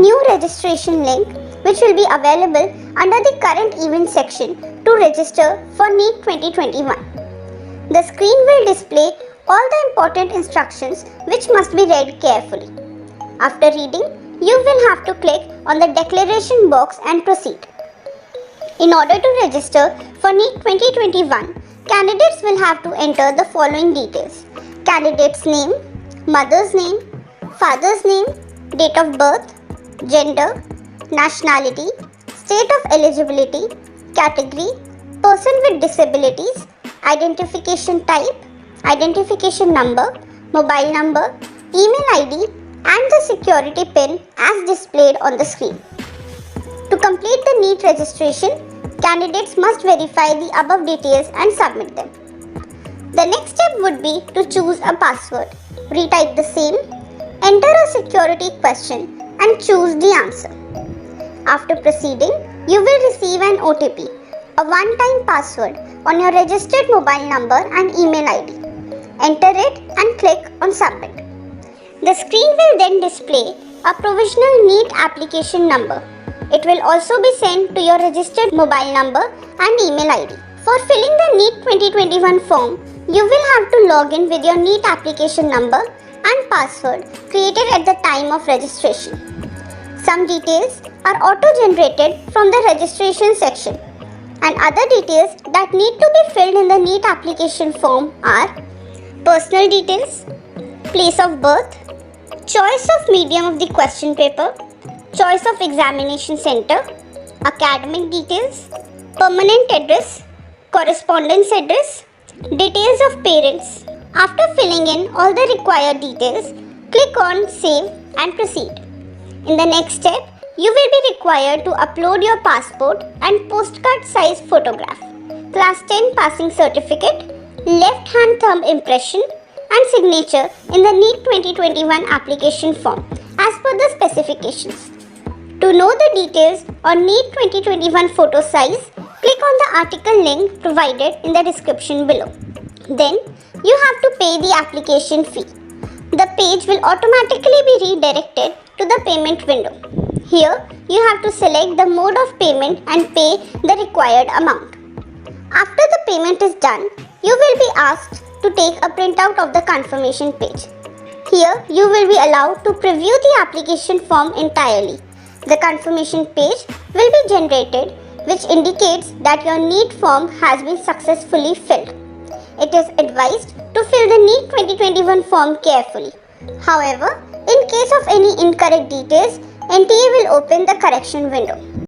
new registration link which will be available under the current event section to register for NEET 2021. The screen will display all the important instructions which must be read carefully. After reading, you will have to click on the declaration box and proceed. In order to register for NEET 2021, candidates will have to enter the following details: candidate's name, mother's name, father's name, date of birth, gender, nationality, state of eligibility, category, person with disabilities, identification type, identification number, mobile number, email ID, and the security PIN as displayed on the screen. To complete the NEET registration, candidates must verify the above details and submit them. The next step would be to choose a password, retype the same, enter a security question, and choose the answer. After proceeding, you will receive an OTP, a one-time password, on your registered mobile number and email ID. Enter it and click on Submit. The screen will then display a provisional NEET application number. It will also be sent to your registered mobile number and email ID. For filling the NEET 2021 form, you will have to log in with your NEET application number and password created at the time of registration. Some details are auto-generated from the registration section, and other details that need to be filled in the NEET application form are personal details, place of birth, choice of medium of the question paper, choice of examination center, academic details, permanent address, correspondence address, details of parents. After filling in all the required details, click on Save and Proceed. In the next step, you will be required to upload your passport and postcard size photograph, class 10 passing certificate, left hand thumb impression, and signature in the NEET 2021 application form as per the specifications. To know the details on NEET 2021 photo size, click on the article link provided in the description below. Then, you have to pay the application fee. The page will automatically be redirected to the payment window. Here, you have to select the mode of payment and pay the required amount. After the payment is done, you will be asked to take a printout of the confirmation page. Here, you will be allowed to preview the application form entirely. The confirmation page will be generated, which indicates that your NEET form has been successfully filled. It is advised to fill the NEET 2021 form carefully. However, in case of any incorrect details, NTA will open the correction window.